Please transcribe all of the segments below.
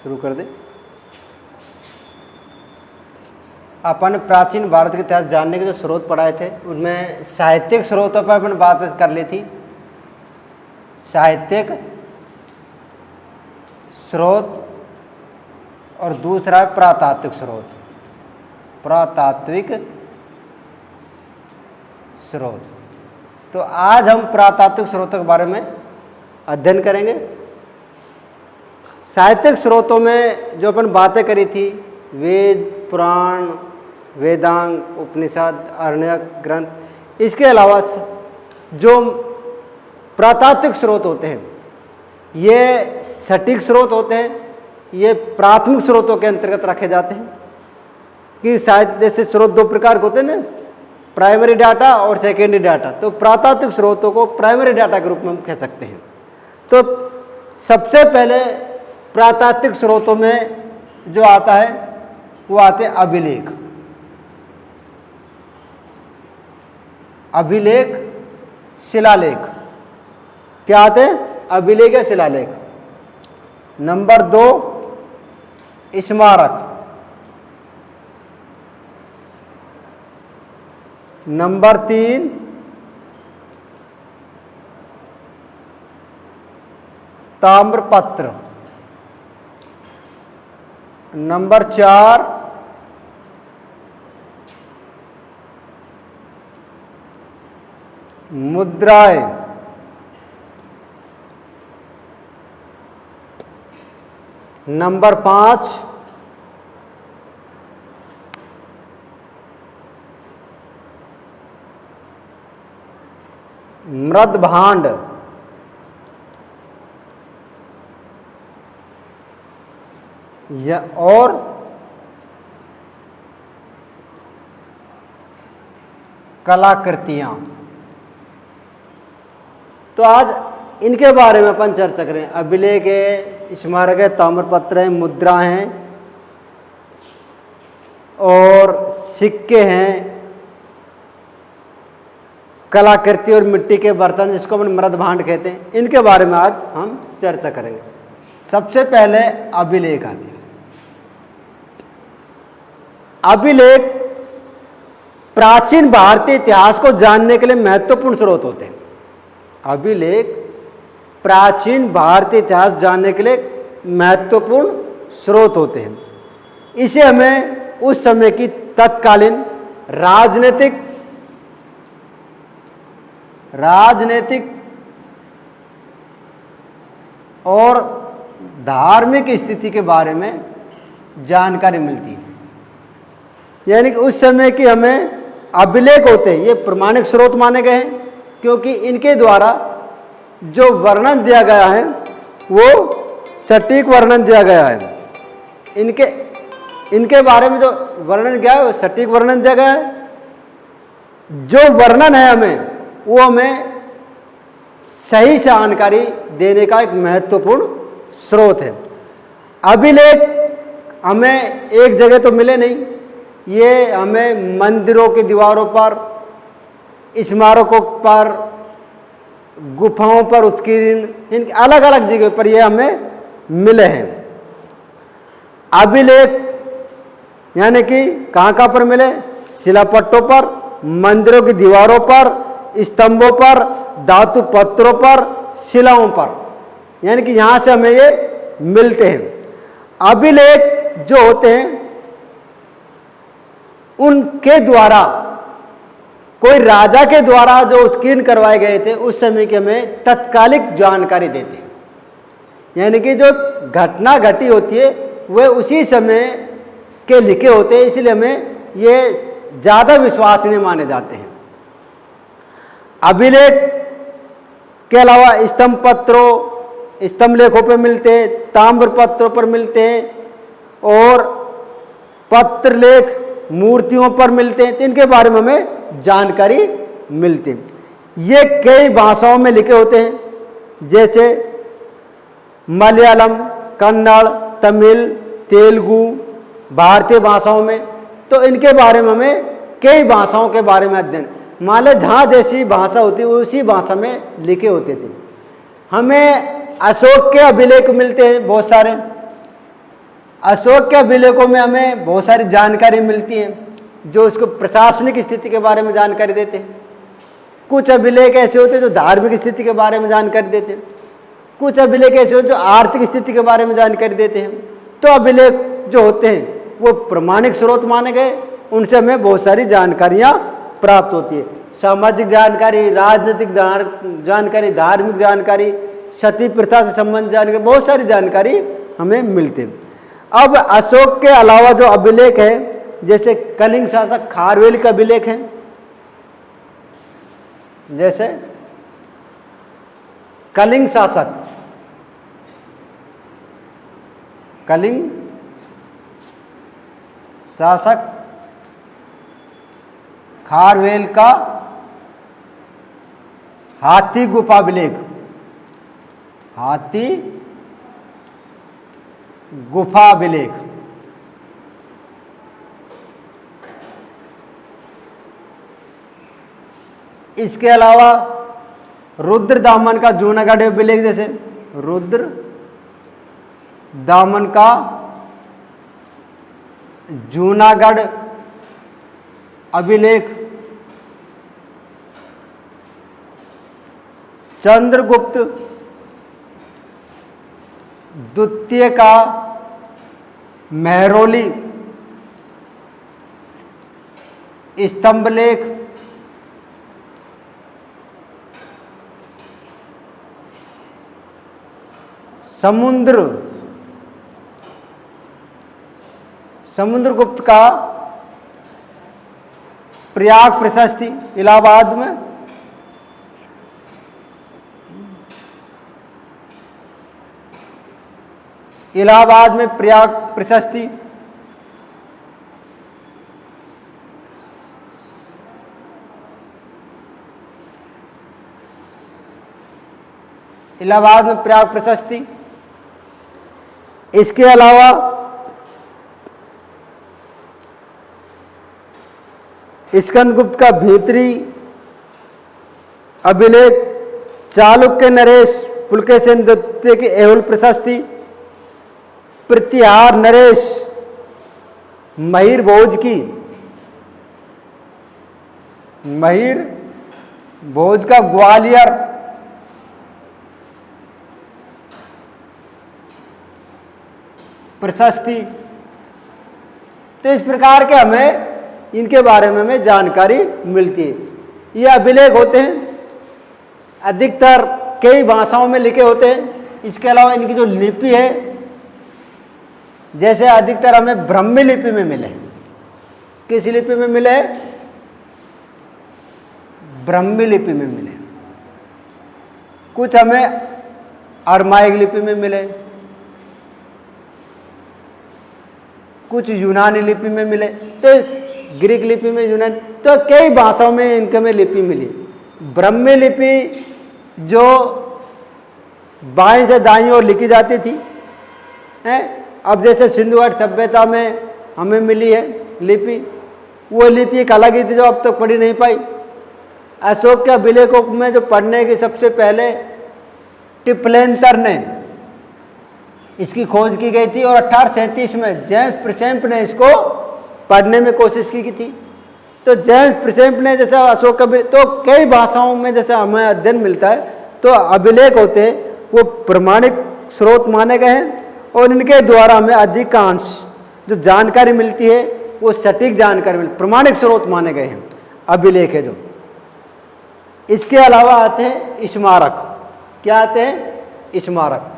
शुरू कर दे। अपन प्राचीन भारत के इतिहास जानने के जो स्रोत पढ़ाए थे उनमें साहित्यिक स्रोतों पर अपन बात कर ली थी। साहित्यिक स्रोत और दूसरा है पुरातात्विक स्रोत। पुरातात्विक स्रोत। तो आज हम पुरातात्विक स्रोतों के बारे में अध्ययन करेंगे। साहित्यिक स्रोतों में जो अपन बातें करी थी, वेद, पुराण, वेदांग, उपनिषद, आरण्यक ग्रंथ, इसके अलावा जो पुरातात्विक स्रोत होते हैं ये सटीक स्रोत होते हैं, ये प्राथमिक स्रोतों के अंतर्गत रखे जाते हैं। कि शायद जैसे स्रोत दो प्रकार के होते हैं ना, प्राइमरी डाटा और सेकेंडरी डाटा। तो पुरातात्विक स्रोतों को प्राइमरी डाटा के रूप में हम कह सकते हैं। तो सबसे पहले पुरातात्विक स्रोतों में जो आता है वो आते हैं अभिलेख। अभिलेख, शिलालेख। क्या आते हैं? अभिलेख या शिलालेख। नंबर 2 स्मारक। नंबर 3 ताम्रपत्र। नंबर 4 मुद्राएं। नंबर 5 मृद भांड। और कलाकृतियां। तो आज इनके बारे में अपन चर्चा करें। अभिलेख है, स्मारक है, ताम्रपत्र है, मुद्रा हैं और सिक्के हैं, कलाकृति और मिट्टी के बर्तन जिसको अपन मृद भांड कहते हैं, इनके बारे में आज हम चर्चा करेंगे। सबसे पहले अभिलेख आते हैं। अभिलेख प्राचीन भारतीय इतिहास को जानने के लिए महत्वपूर्ण स्रोत होते हैं। अभिलेख प्राचीन भारतीय इतिहास जानने के लिए महत्वपूर्ण स्रोत होते हैं। इसे हमें उस समय की तत्कालीन राजनीतिक और धार्मिक स्थिति के बारे में जानकारी मिलती है। यानी कि उस समय की हमें अभिलेख होते हैं, ये प्रमाणिक स्रोत माने गए हैं, क्योंकि इनके द्वारा जो वर्णन दिया गया है वो सटीक वर्णन दिया गया है। इनके बारे में जो वर्णन किया है वो सटीक वर्णन दिया गया है। जो वर्णन है वो हमें सही जानकारी देने का एक महत्वपूर्ण स्रोत है। अभिलेख हमें एक जगह तो मिले नहीं, ये हमें मंदिरों की दीवारों पर, स्मारकों पर, गुफाओं पर उत्कीर्ण, इनके अलग अलग जगह पर ये हमें मिले हैं। अभिलेख यानी कि कहाँ पर मिले? शिलापट्टों पर, मंदिरों की दीवारों पर, स्तंभों पर, धातु पत्रों पर, शिलाओं पर, यानी कि यहां से हमें ये मिलते हैं। अभिलेख जो होते हैं उनके द्वारा, कोई राजा के द्वारा जो उत्कीर्ण करवाए गए थे उस समय की हमें तत्कालिक जानकारी देते हैं। यानी कि जो घटना घटी होती है वह उसी समय के लिखे होते हैं, इसलिए हमें ये ज़्यादा विश्वसनीय माने जाते हैं। अभिलेख के अलावा स्तंभ पत्रों, स्तंभ लेखों पर मिलते हैं, ताम्र पत्रों पर मिलते हैं और पत्र लेख मूर्तियों पर मिलते हैं। तो इनके बारे में हमें जानकारी मिलती है। ये कई भाषाओं में लिखे होते हैं, जैसे मलयालम, कन्नड़, तमिल, तेलुगु, भारतीय भाषाओं में। तो इनके बारे में हमें कई भाषाओं के बारे में अध्ययन, मान लो जहाँ जैसी भाषा होती है उसी भाषा में लिखे होते थे। हमें अशोक के अभिलेख मिलते हैं बहुत सारे, अशोक के अभिलेखों में हमें बहुत सारी जानकारी मिलती है जो उसको प्रशासनिक स्थिति के बारे में जानकारी देते हैं। कुछ अभिलेख ऐसे होते हैं जो धार्मिक स्थिति के बारे में जानकारी देते हैं, कुछ अभिलेख ऐसे होते हैं जो आर्थिक स्थिति के बारे में जानकारी देते हैं। तो अभिलेख जो होते हैं वो प्रमाणिक स्रोत माने गए, उनसे हमें बहुत सारी जानकारियाँ प्राप्त होती है। सामाजिक जानकारी, राजनीतिक जानकारी, धार्मिक जानकारी, सती प्रथा से संबंधित जानकारी, बहुत सारी जानकारी हमें मिलती है। अब अशोक के अलावा जो अभिलेख है, जैसे कलिंग शासक खारवेल का अभिलेख है, जैसे कलिंग शासक खारवेल का हाथी गुफा अभिलेख, हाथी गुफा अभिलेख, इसके अलावा रुद्र दामन का जूनागढ़ अभिलेख, जैसे रुद्र दामन का जूनागढ़ अभिलेख, चंद्रगुप्त द्वितीय का महरौली स्तंभलेख, समुद्रगुप्त का प्रयाग प्रशस्ति इलाहाबाद में, प्रयाग प्रशस्ति, इलाहाबाद में प्रयाग प्रशस्ति। इसके अलावा स्कंदगुप्त का भीतरी अभिलेख, चालुक्य नरेश पुलकेशिन द्वितीय की एहुल प्रशस्ति, प्रतिहार नरेश महिर भोज का ग्वालियर प्रशस्ति। तो इस प्रकार के हमें इनके बारे में हमें जानकारी मिलती है। ये अभिलेख होते हैं, अधिकतर कई भाषाओं में लिखे होते हैं। इसके अलावा इनकी जो लिपि है, जैसे अधिकतर हमें ब्राह्मी लिपि में मिले। किस लिपि में मिले? ब्राह्मी लिपि में मिले। कुछ हमें अरमाइक लिपि में मिले, कुछ यूनानी लिपि में मिले, तो ग्रीक लिपि में, यूनानी, तो कई भाषाओं में इनके में लिपि मिली। ब्राह्मी लिपि जो बाएं से दाईं ओर लिखी जाती थी, अब जैसे सिंधु घाटी सभ्यता में हमें मिली है लिपि, वो लिपि एक अलग ही थी जो अब तक पढ़ी नहीं पाई। अशोक के अभिलेखों में जो पढ़ने की सबसे पहले टिप्लेंतर ने इसकी खोज की गई थी और 1837 में जेम्स प्रिसेम्प ने इसको पढ़ने में कोशिश की थी। तो जेम्स प्रिसेम्प ने जैसे अशोक का, तो कई भाषाओं में जैसे हमें अध्ययन मिलता है, तो अभिलेख होते हैं वो प्रमाणिक स्रोत माने गए हैं और इनके द्वारा हमें अधिकांश जो जानकारी मिलती है वो सटीक जानकारी मिलती, प्रमाणिक स्रोत माने गए हैं अभिलेख है जो। इसके अलावा आते हैं स्मारक। क्या आते हैं? स्मारक।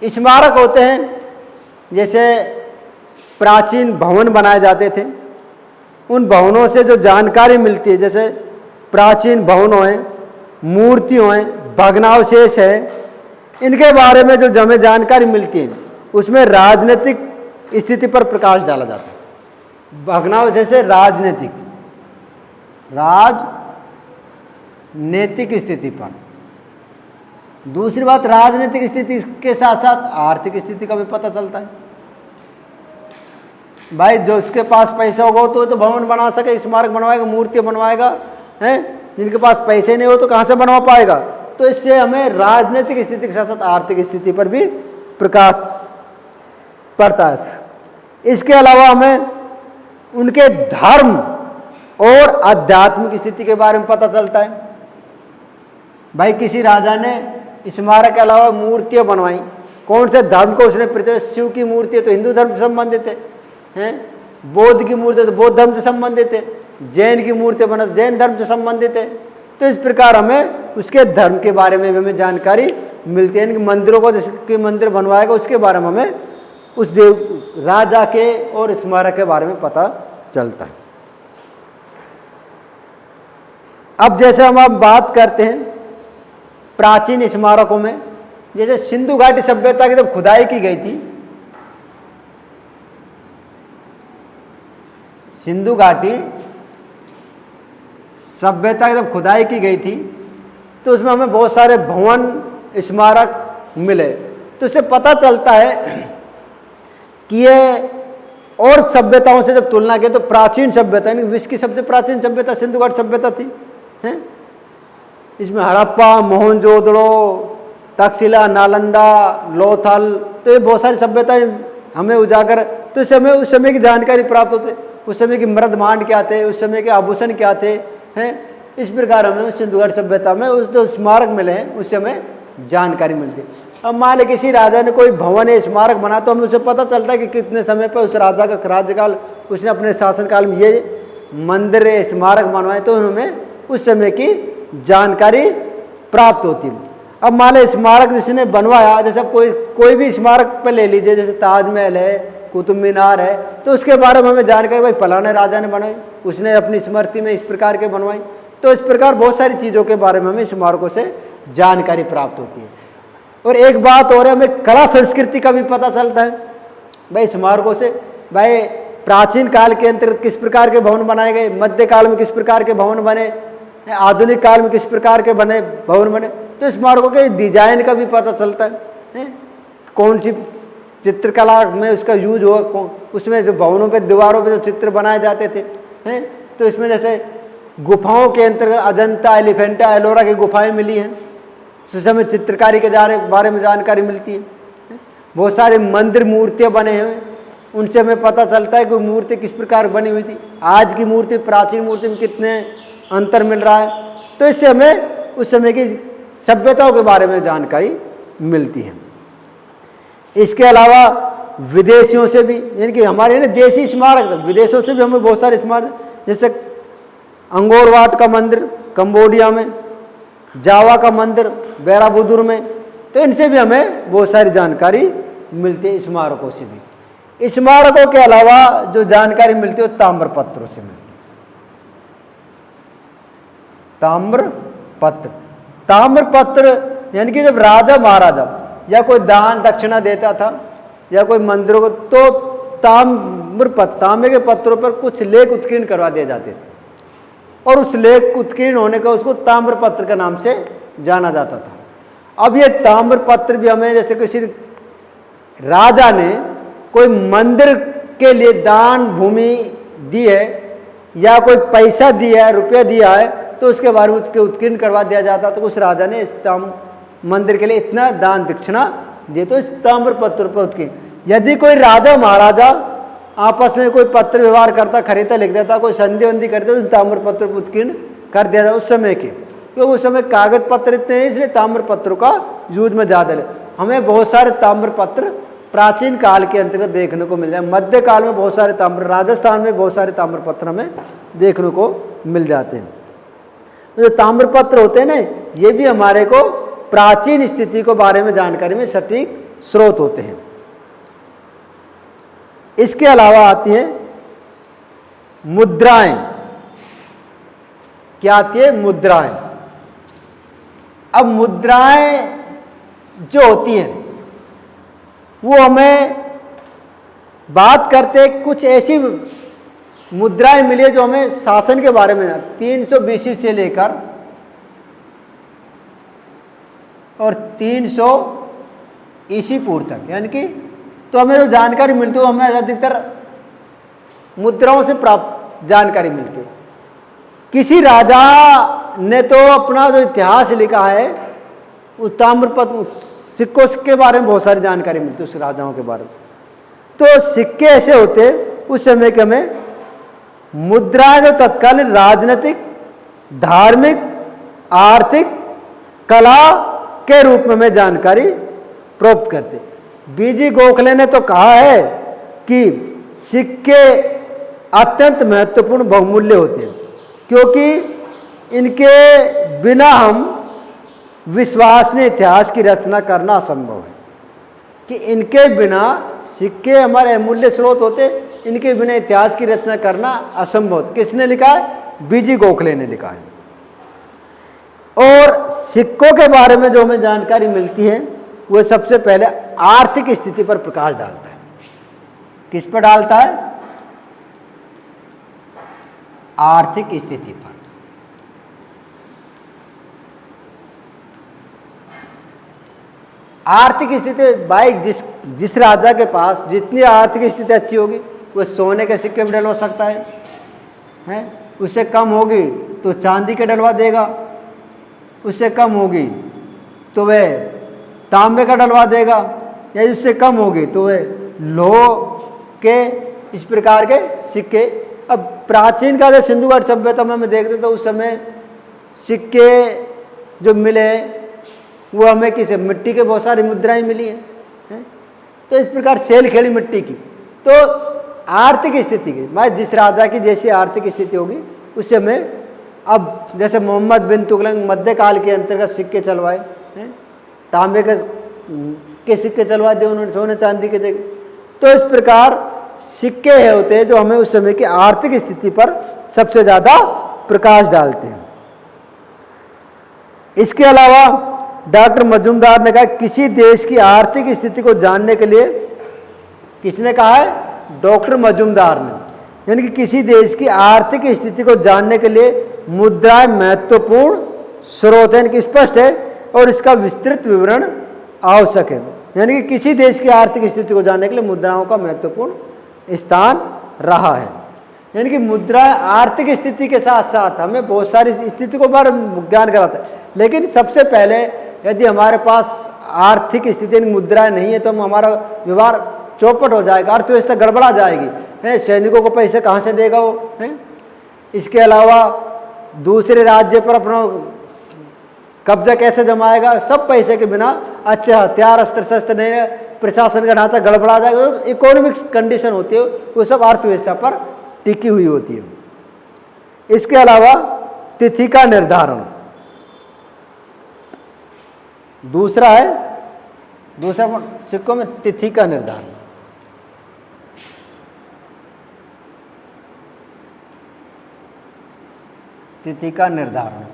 स्मारक होते हैं जैसे प्राचीन भवन बनाए जाते थे, उन भवनों से जो जानकारी मिलती है, जैसे प्राचीन भवनों हैं, मूर्तियों हैं, भग्नावशेष है, इनके बारे में जो हमें जानकारी मिलती है उसमें राजनीतिक स्थिति पर प्रकाश डाला जाता है। भग्नावशेष से राजनीतिक स्थिति पर। दूसरी बात, राजनीतिक स्थिति के साथ साथ आर्थिक स्थिति का भी पता चलता है। भाई जो उसके पास पैसा होगा तो भवन बना सके, स्मारक बनवाएगा, मूर्ति बनवाएगा, हैं, जिनके पास पैसे नहीं हो तो कहाँ से बनवा पाएगा। तो इससे हमें राजनीतिक स्थिति के साथ साथ आर्थिक स्थिति पर भी प्रकाश पड़ता है। इसके अलावा हमें उनके धर्म और आध्यात्मिक स्थिति के बारे में पता चलता है। भाई किसी राजा ने स्मारक के अलावा मूर्तियां बनवाई, कौन से धर्म को उसने प्रतिष्ठित, शिव की मूर्ति है तो हिंदू धर्म से संबंधित है, बौद्ध की मूर्ति है तो बौद्ध धर्म से संबंधित है, जैन की मूर्ति बना जैन धर्म से संबंधित है। तो इस प्रकार हमें उसके धर्म के बारे में भी हमें जानकारी मिलती है। कि मंदिरों को जिसके मंदिर बनवाएगा उसके बारे में हमें उस देव राजा के और स्मारक के बारे में पता चलता है। अब जैसे हम अब बात करते हैं प्राचीन स्मारकों में, जैसे सिंधु घाटी सभ्यता की जब खुदाई की गई थी, सिंधु घाटी सभ्यता की जब खुदाई की गई थी तो उसमें हमें बहुत सारे भवन स्मारक मिले। तो इससे पता चलता है कि ये और सभ्यताओं से जब तुलना की तो प्राचीन सभ्यता यानी विश्व की सबसे प्राचीन सभ्यता सिंधु घाटी सभ्यता थी, हैं? इसमें हड़प्पा, मोहनजोदड़ो, तक्षशिला, नालंदा, लोथल, तो ये बहुत सारी सभ्यताएं हमें उजागर, तो इससे हमें उस समय की जानकारी प्राप्त होती है। उस समय के मृदमांड क्या थे, उस समय के आभूषण क्या थे, हैं? इस प्रकार हमें उस सिंधु घाटी सभ्यता में उस जो स्मारक मिले हैं उससे हमें जानकारी मिलती है। अब मान लें किसी राजा ने कोई भवन या स्मारक बना तो हमें उसे पता चलता है कि कितने समय पर उस राजा का राज्यकाल, उसने अपने शासनकाल में ये मंदिर स्मारक बनवाए, तो हमें उस समय की जानकारी प्राप्त होती है। अब मान लें स्मारक जिसने बनवाया, जैसे कोई भी स्मारक पर ले लीजिए, जैसे ताजमहल है, कुतुब मीनार है, तो उसके बारे में हमें जानकारी भाई फलाने राजा ने बनाई, उसने अपनी स्मृति में इस प्रकार के बनवाई। तो इस प्रकार बहुत सारी चीज़ों के बारे में हमें स्मारकों से जानकारी प्राप्त होती है। और एक बात और है, हमें कला संस्कृति का भी पता चलता है भाई स्मारकों से। भाई प्राचीन काल के अंतर्गत किस प्रकार के भवन बनाए गए, मध्य काल में किस प्रकार के भवन बने, आधुनिक काल में किस प्रकार के बने भवन बने, तो स्मारकों के डिजाइन का भी पता चलता है। कौन सी चित्रकला में उसका यूज हुआ, उसमें जो भवनों पे दीवारों पे जो चित्र बनाए जाते थे, हैं? तो इसमें जैसे गुफाओं के अंतर्गत अजंता, एलिफेंटा, एलोरा की गुफाएं मिली हैं, उससे हमें चित्रकारी के बारे में जानकारी मिलती है। बहुत सारे मंदिर मूर्तियाँ बने हैं, उनसे हमें पता चलता है कि मूर्ति किस प्रकार बनी हुई थी, आज की मूर्ति प्राचीन मूर्ति में कितने अंतर मिल रहा है। तो इससे हमें उस समय की सभ्यताओं के बारे में जानकारी मिलती है। इसके अलावा विदेशियों से भी, यानी कि हमारे ना देशी स्मारक, विदेशों से भी हमें बहुत सारे स्मारक, जैसे अंगोर वाट का मंदिर कंबोडिया में, जावा का मंदिर बेराबुदुर में, तो इनसे भी हमें बहुत सारी जानकारी मिलती है स्मारकों से भी। स्मारकों के अलावा जो जानकारी मिलती है वो ताम्रपत्रों से मिलती है। ताम्रपत्र यानी कि जब राजा महाराजा या कोई दान दक्षिणा देता था या कोई मंदिरों को, तो ताम्र के पत्रों पर कुछ लेख उत्कीर्ण करवा दिए जाते थे और उस लेख उत्कीर्ण होने का उसको ताम्रपत्र के नाम से जाना जाता था। अब ये ताम्रपत्र भी हमें, जैसे किसी राजा ने कोई मंदिर के लिए दान भूमि दी है या कोई पैसा दिया है, रुपया दिया है, तो उसके बारे में उसके उत्कीर्ण करवा दिया जाता। तो उस राजा ने इस मंदिर के लिए इतना दान दक्षिणा दिए, तो इस ताम्रपत्र पर उत्कीर्ण। यदि कोई राजा महाराजा आपस में कोई पत्र व्यवहार करता, खरीदता, लिख देता, कोई संधि वंधि करता, तो ताम्रपत्र पर उत्कीर्ण कर दिया जाता उस समय के, क्योंकि उस समय कागज पत्र इतने नहीं, इसलिए ताम्रपत्र का यूज में ज़्यादा है। हमें बहुत सारे ताम्रपत्र प्राचीन काल के अंतर्गत देखने को मिल जाए। मध्य काल में बहुत सारे राजस्थान में बहुत सारे ताम्रपत्र हमें देखने को मिल जाते हैं। तो जो ताम्रपत्र होते हैं ना, ये भी हमारे को प्राचीन स्थिति के बारे में जानकारी में सटीक स्रोत होते हैं। इसके अलावा आती हैं मुद्राएं। क्या आती है? मुद्राएं। अब मुद्राएं जो होती हैं वो हमें बात करते, कुछ ऐसी मुद्राएं मिली है जो हमें शासन के बारे में 300 BC से लेकर और 300 ईसी पूर्व तक, यानी कि तो हमें जो जानकारी मिलती है हमें अधिकतर मुद्राओं से प्राप्त जानकारी मिलती है। किसी राजा ने तो अपना जो इतिहास लिखा है वो ताम्रपत्र सिक्कों के बारे में बहुत सारी जानकारी मिलती है उस राजाओं के बारे में। तो सिक्के ऐसे होते उस समय के में मुद्राएं जो तत्कालीन राजनीतिक, धार्मिक, आर्थिक, कला के रूप में जानकारी प्राप्त करते। बीजी गोखले ने तो कहा है कि सिक्के अत्यंत महत्वपूर्ण बहुमूल्य होते हैं क्योंकि इनके बिना हम विश्वसनीय इतिहास की रचना करना असंभव है, कि इनके बिना सिक्के हमारे अमूल्य स्रोत होते, इनके बिना इतिहास की रचना करना असंभव। किसने लिखा है? बीजी गोखले ने लिखा है। और सिक्कों के बारे में जो हमें जानकारी मिलती है वो सबसे पहले आर्थिक स्थिति पर प्रकाश डालता है। किस पर डालता है? आर्थिक स्थिति पर। आर्थिक स्थिति भाई जिस राजा के पास जितनी आर्थिक स्थिति अच्छी होगी वो सोने के सिक्के में डलवा सकता है? उससे कम होगी तो चांदी के डलवा देगा, उससे कम होगी तो वह तांबे का डलवा देगा, या उससे कम होगी तो वह लोह के इस प्रकार के सिक्के। अब प्राचीन काल के सिंधु घाटी सभ्यता में देखते तो उस समय सिक्के जो मिले वो हमें किसे मिट्टी के बहुत सारी मुद्राएं मिली हैं। तो इस प्रकार सेल खेली मिट्टी की। तो आर्थिक स्थिति की मैं जिस राजा की जैसी आर्थिक स्थिति होगी उससे हमें, अब जैसे मोहम्मद बिन तुगलक मध्यकाल के अंतर्गत सिक्के चलवाए हैं, तांबे के सिक्के चलवा दिए उन्होंने सोने चांदी के जगह। तो इस प्रकार सिक्के है होते हैं जो हमें उस समय की आर्थिक स्थिति पर सबसे ज्यादा प्रकाश डालते हैं। इसके अलावा डॉक्टर मजूमदार ने कहा किसी देश की आर्थिक स्थिति को जानने के लिए, किसने कहा है? डॉक्टर मजूमदार ने, यानी कि किसी देश की आर्थिक स्थिति को जानने के लिए मुद्राएं महत्वपूर्ण स्रोत है, कि स्पष्ट है और इसका विस्तृत विवरण आवश्यक है। यानी कि किसी देश की आर्थिक स्थिति को जानने के लिए मुद्राओं का महत्वपूर्ण स्थान रहा है। यानी कि मुद्रा आर्थिक स्थिति के साथ साथ हमें बहुत सारी स्थिति को बारे में ज्ञान कराता है, लेकिन सबसे पहले यदि हमारे पास आर्थिक स्थिति मुद्राएं नहीं है तो हमारा व्यवहार चौपट हो जाएगा, अर्थव्यवस्था गड़बड़ा जाएगी। सैनिकों को पैसे कहाँ से देगा वो है? इसके अलावा दूसरे राज्य पर अपना कब्जा कैसे जमाएगा? सब पैसे के बिना। अच्छे हथियार अस्त्र शस्त्र नहीं है, प्रशासन का ढांचा गड़बड़ा जाएगा। तो इकोनॉमिक कंडीशन होती है वो सब अर्थव्यवस्था पर टिकी हुई होती है। इसके अलावा तिथि का निर्धारण दूसरा सिक्कों में तिथि का निर्धारण। तिथि का निर्धारण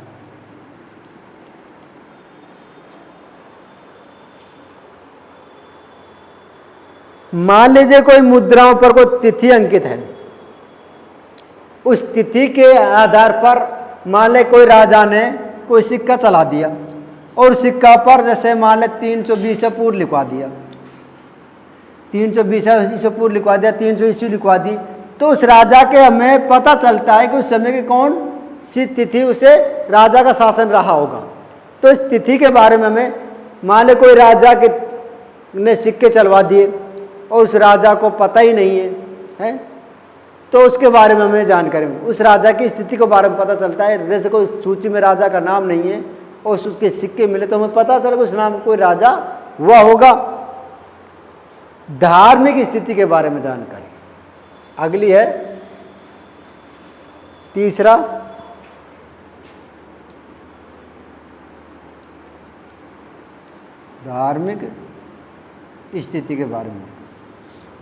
मान लीजिए कोई मुद्राओं पर कोई तिथि अंकित है, उस तिथि के आधार पर मान ले कोई राजा ने कोई सिक्का चला दिया और सिक्का पर जैसे मान ले 320 से पूर्व लिखवा दिया, 320 से पूर्व लिखवा दिया, 300 ईस्वी लिखवा दी, तो उस राजा के हमें पता चलता है कि उस समय की कौन सी तिथि उसे राजा का शासन रहा होगा। तो इस तिथि के बारे में हमें मान ले कोई राजा के ने सिक्के चलवा दिए और उस राजा को पता ही नहीं है, तो उसके बारे में हमें जानकारी, उस राजा की स्थिति के बारे में पता चलता है। जैसे कोई सूची में राजा का नाम नहीं है और उसके सिक्के मिले तो हमें पता चलेगा उस नाम कोई राजा हुआ होगा। धार्मिक स्थिति के बारे में जानकारी अगली है, तीसरा धार्मिक स्थिति के बारे में।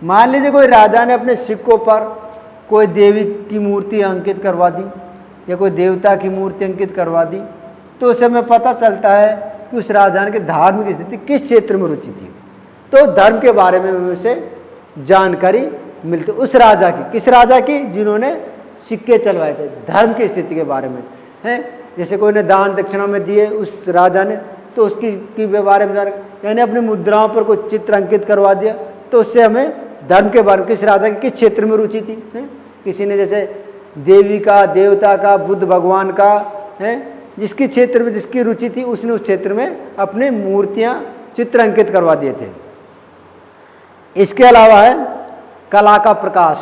मान लीजिए कोई राजा ने अपने सिक्कों पर कोई देवी की मूर्ति अंकित करवा दी या कोई देवता की मूर्ति अंकित करवा दी, तो उसे हमें पता चलता है कि उस राजा की धार्मिक स्थिति किस क्षेत्र में रुचि थी। तो धर्म के बारे में उसे जानकारी मिलती उस राजा की, किस राजा की? जिन्होंने सिक्के चलवाए थे। धर्म की स्थिति के बारे में है, जैसे कोई ने दान दक्षिणा में दिए उस राजा ने, तो उसकी बारे में जानकारी, यानी अपनी मुद्राओं पर कोई चित्र अंकित करवा दिया, तो उससे हमें धर्म के बारे में किस राजा की किस क्षेत्र में रुचि थी है? किसी ने जैसे देवी का, देवता का, बुद्ध भगवान का है, जिसकी क्षेत्र में जिसकी रुचि थी उसने उस क्षेत्र में अपनी मूर्तियां चित्र अंकित करवा दिए थे। इसके अलावा है कला का प्रकाश।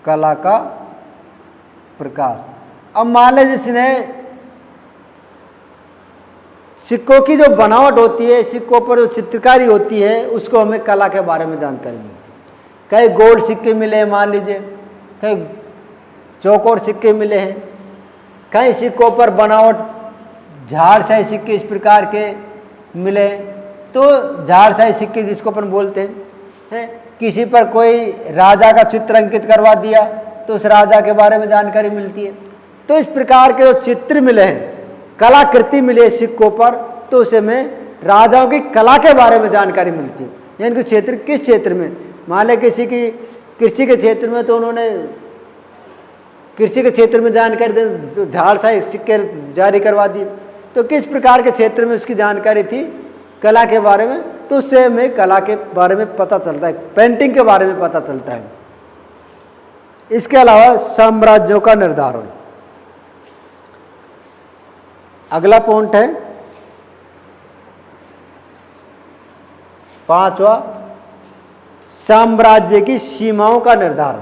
कला का प्रकाश। अब मान लें जिसने सिक्कों की जो बनावट होती है, सिक्कों पर जो चित्रकारी होती है, उसको हमें कला के बारे में जानकारी मिलती है। कई गोल्ड सिक्के मिले हैं, मान लीजिए कई चौकोर सिक्के मिले हैं, कई सिक्कों पर बनावट झाड़शाही सिक्के इस प्रकार के मिले। तो झाड़शाही सिक्के जिसको अपन बोलते हैं, किसी पर कोई राजा का चित्र अंकित करवा दिया तो उस राजा के बारे में जानकारी मिलती है। तो इस प्रकार के जो चित्र मिले हैं, कलाकृति मिली है सिक्कों पर, तो उसे में राजाओं की कला के बारे में जानकारी मिलती है। यानी कि क्षेत्र किस क्षेत्र में, मान लें किसी की कृषि के क्षेत्र में, तो उन्होंने कृषि के क्षेत्र में जानकारी दे तो झाड़शाही सिक्के जारी करवा दिए। तो किस प्रकार के क्षेत्र में उसकी जानकारी थी कला के बारे में, तो उससे हमें कला के बारे में पता चलता है, पेंटिंग के बारे में पता चलता है। इसके अलावा साम्राज्यों का निर्धारण, अगला पॉइंट है 5वां, साम्राज्य की सीमाओं का निर्धारण।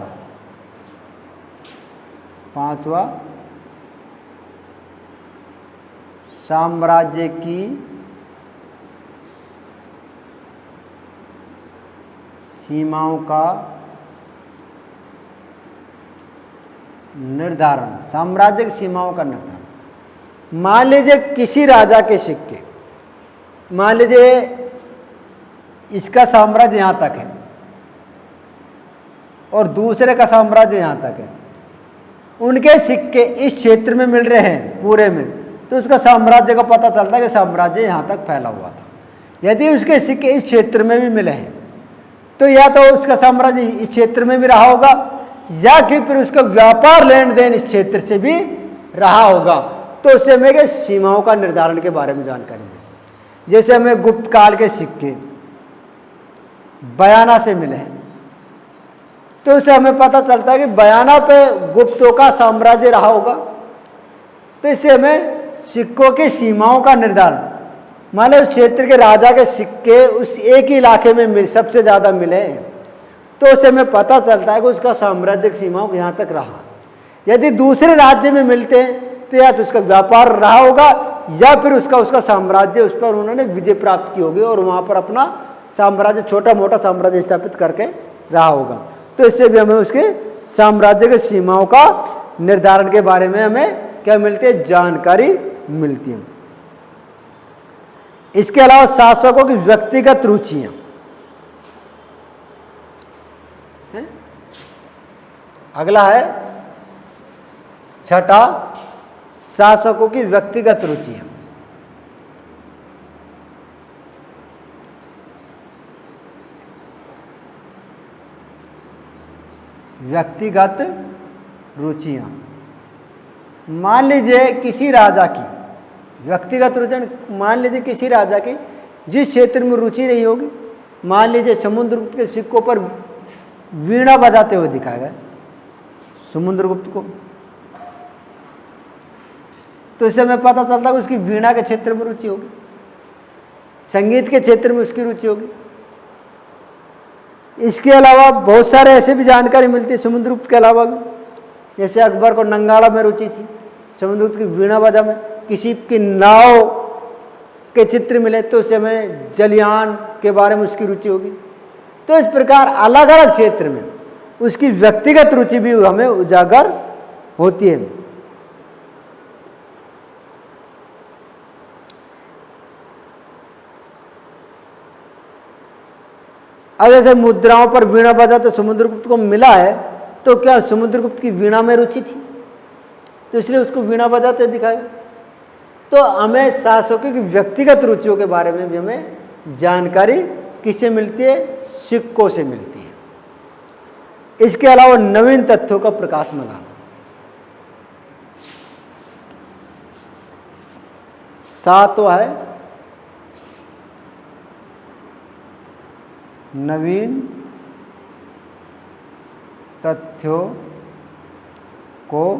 5वां, साम्राज्य की सीमाओं का निर्धारण। साम्राज्य की सीमाओं का निर्धारण। मान लीजिए किसी राजा के सिक्के, मान लीजिए इसका साम्राज्य यहां तक है और दूसरे का साम्राज्य यहां तक है, उनके सिक्के इस क्षेत्र में मिल रहे हैं पूरे में, तो उसका साम्राज्य का पता चलता है कि साम्राज्य यहां तक फैला हुआ था। यदि उसके सिक्के इस क्षेत्र में भी मिले हैं तो या तो उसका साम्राज्य इस क्षेत्र में भी रहा होगा या कि फिर उसका व्यापार लेन देन इस क्षेत्र से भी रहा होगा। तो उससे हमें सीमाओं का निर्धारण के बारे में जानकारी मिली। जैसे हमें गुप्त काल के सिक्के बयाना से मिले हैं, तो उससे हमें पता चलता है कि बयाना पे गुप्तों का साम्राज्य रहा होगा। तो इससे हमें सिक्कों की सीमाओं का निर्धारण, मान लो उस क्षेत्र के राजा के सिक्के उस एक ही इलाके में सबसे ज्यादा मिले हैं, तो उससे हमें पता चलता है कि उसका साम्राज्यिक सीमाओं यहाँ तक रहा। यदि दूसरे राज्य में मिलते हैं तो या तो उसका व्यापार रहा होगा या फिर उसका साम्राज्य, उस पर उन्होंने विजय प्राप्त की होगी और वहाँ पर अपना साम्राज्य, छोटा मोटा साम्राज्य स्थापित करके रहा होगा। तो इससे भी हमें उसके साम्राज्य के सीमाओं का निर्धारण के बारे में हमें क्या मिलती है, जानकारी मिलती है। इसके अलावा शासकों की व्यक्तिगत रुचियां, अगला है 6ठा, शासकों की व्यक्तिगत रुचियां। व्यक्तिगत रुचियां, मान लीजिए किसी राजा की व्यक्तिगत रुचि, मान लीजिए किसी राजा की जिस क्षेत्र में रुचि रही होगी, मान लीजिए समुद्रगुप्त के सिक्कों पर वीणा बजाते हुए दिखाया गया समुद्रगुप्त को, तो इससे हमें पता चलता है कि उसकी वीणा के क्षेत्र में रुचि होगी, संगीत के क्षेत्र में उसकी रुचि होगी। इसके अलावा बहुत सारे ऐसे भी जानकारी मिलती है समुद्रगुप्त के अलावा भी, जैसे अकबर को नंगाड़ा में रुचि थी, समुद्रगुप्त की वीणा बजा में, किसी की नाव के चित्र मिले तो उससे हमें जलयान के बारे में उसकी रुचि होगी। तो इस प्रकार अलग अलग क्षेत्र में उसकी व्यक्तिगत रुचि भी हमें उजागर होती है। अब जैसे मुद्राओं पर वीणा बजा तो समुद्रगुप्त को मिला है, तो क्या समुद्रगुप्त की वीणा में रुचि थी तो इसलिए उसको वीणा बजाते दिखाया। तो हमें शासकों की व्यक्तिगत रुचियों के बारे में भी हमें जानकारी किससे मिलती है, सिक्कों से मिलती है। इसके अलावा नवीन तथ्यों का प्रकाश में लाना, 7वां है नवीन तथ्यों को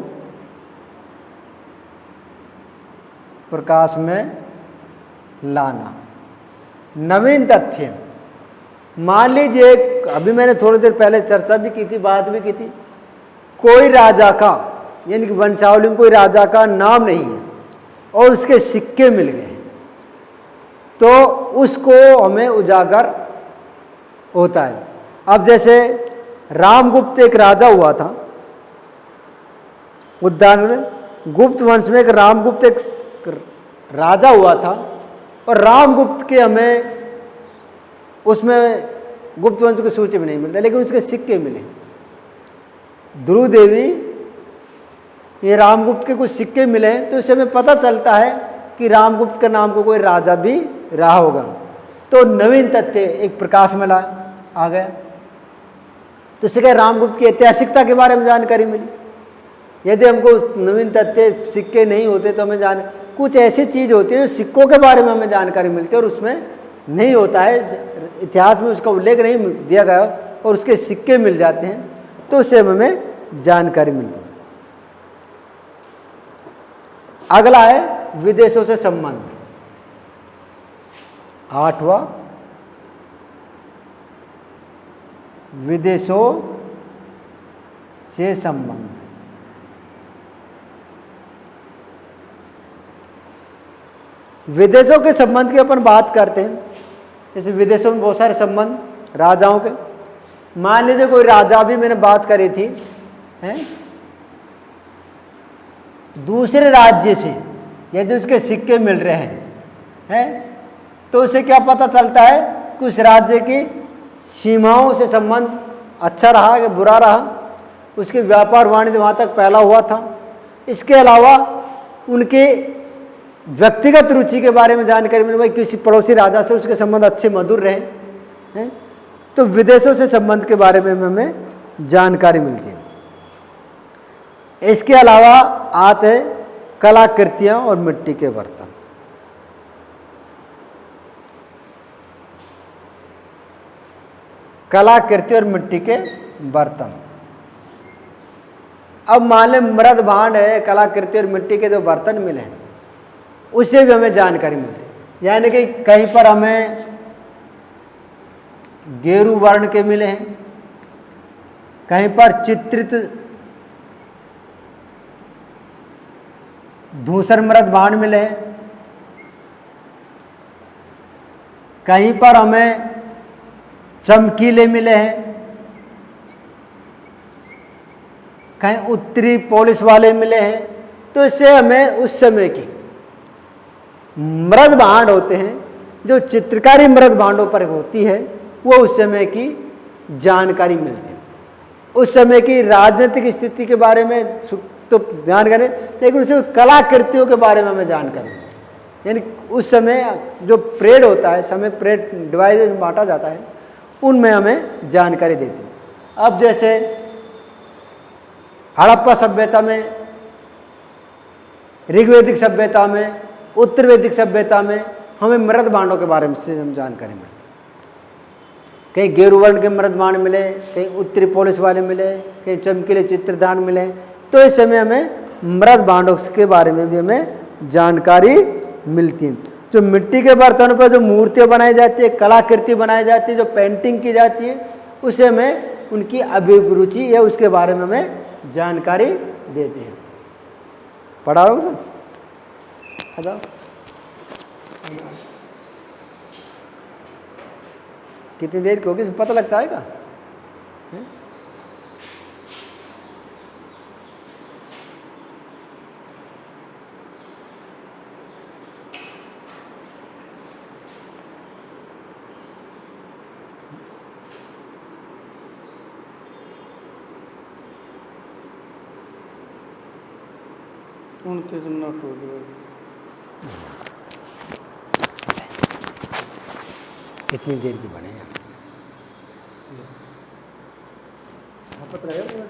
प्रकाश में लाना। नवीन तथ्य, मान लीजिए अभी मैंने थोड़ी देर पहले चर्चा भी की थी, बात भी की थी, कोई राजा का यानी कि वंशावली में कोई राजा का नाम नहीं है और उसके सिक्के मिल गए हैं, तो उसको हमें उजागर होता है। अब जैसे रामगुप्त एक राजा हुआ था, उदाहरण गुप्त वंश में एक रामगुप्त एक राजा हुआ था और रामगुप्त के हमें उसमें गुप्त वंश की सूची में नहीं मिलता, लेकिन उसके सिक्के मिले। ध्रुव देवी, ये रामगुप्त के कुछ सिक्के मिले हैं, तो इससे हमें पता चलता है कि रामगुप्त के नाम को कोई राजा भी रहा होगा। तो नवीन तथ्य एक प्रकाश में आ गया। तो इससे क्या रामगुप्त की ऐतिहासिकता के बारे में जानकारी मिली। यदि हमको नवीन तथ्य सिक्के नहीं होते तो हमें कुछ ऐसी चीज होती है जो सिक्कों के बारे में हमें जानकारी मिलती है और उसमें नहीं होता है, इतिहास में उसका उल्लेख नहीं दिया गया और उसके सिक्के मिल जाते हैं, तो उससे हमें जानकारी मिलती है। अगला है विदेशों से संबंध। 8वां, विदेशों से संबंध। विदेशों के संबंध की अपन बात करते हैं, जैसे विदेशों में बहुत सारे संबंध राजाओं के। मान लीजिए कोई राजा, भी मैंने बात करी थी, हैं, दूसरे राज्य से यदि उसके सिक्के मिल रहे हैं, तो उसे क्या पता चलता है कि उस राज्य की सीमाओं से संबंध अच्छा रहा कि बुरा रहा, उसके व्यापार वाणिज्य वहाँ तक फैला हुआ था। इसके अलावा उनके व्यक्तिगत रुचि के बारे में जानकारी मिली, भाई किसी पड़ोसी राजा से उसके संबंध अच्छे मधुर रहे हैं, तो विदेशों से संबंध के बारे में हमें जानकारी मिलती है। इसके अलावा आते कलाकृतियां और मिट्टी के बर्तन। कलाकृति और मिट्टी के बर्तन। अब मान लें मृद भांड है, कलाकृति और मिट्टी के जो बर्तन मिले हैं उससे भी हमें जानकारी मिलती है। यानी कि कहीं पर हमें गेरू वर्ण के मिले हैं, कहीं पर चित्रित धूसर मृद भांड मिले हैं, कहीं पर हमें चमकीले मिले हैं, कहीं उत्तरी पॉलिश वाले मिले हैं। तो इससे हमें उस समय की मृद भांड होते हैं, जो चित्रकारी मृद भांडों पर होती है, वो उस समय की जानकारी मिलती है। उस समय की राजनीतिक स्थिति के बारे में तो ध्यान करें, लेकिन उसमें कलाकृतियों के बारे में हमें जानकारी है। यानी उस समय जो परेड होता है, समय परेड डिवाइड में बांटा जाता है, उनमें हमें जानकारी देती है। अब जैसे हड़प्पा सभ्यता में, ऋग्वैदिक सभ्यता में, उत्तर वैदिक सभ्यता में हमें मृद भांडों के बारे में से हम जानकारी मिली। कहीं गेरुवर्ण के मृद भांड मिले, कहीं उत्तरी पॉलिश वाले मिले, कहीं चमकीले चित्रदान मिले। तो इस समय हमें मृद भांडों के बारे में भी हमें जानकारी मिलती है। जो मिट्टी के बर्तनों पर जो मूर्तियाँ बनाई जाती है, कलाकृति बनाई जाती है, जो पेंटिंग की जाती है, उसे हमें उनकी अभिरुचि या उसके बारे में हमें जानकारी देते हैं। पढ़ा रहा हूँ सर? अच्छा, कितनी देर की होगी पता लगता है क्या? कितनी देर की बने हैं? पता रहेगा?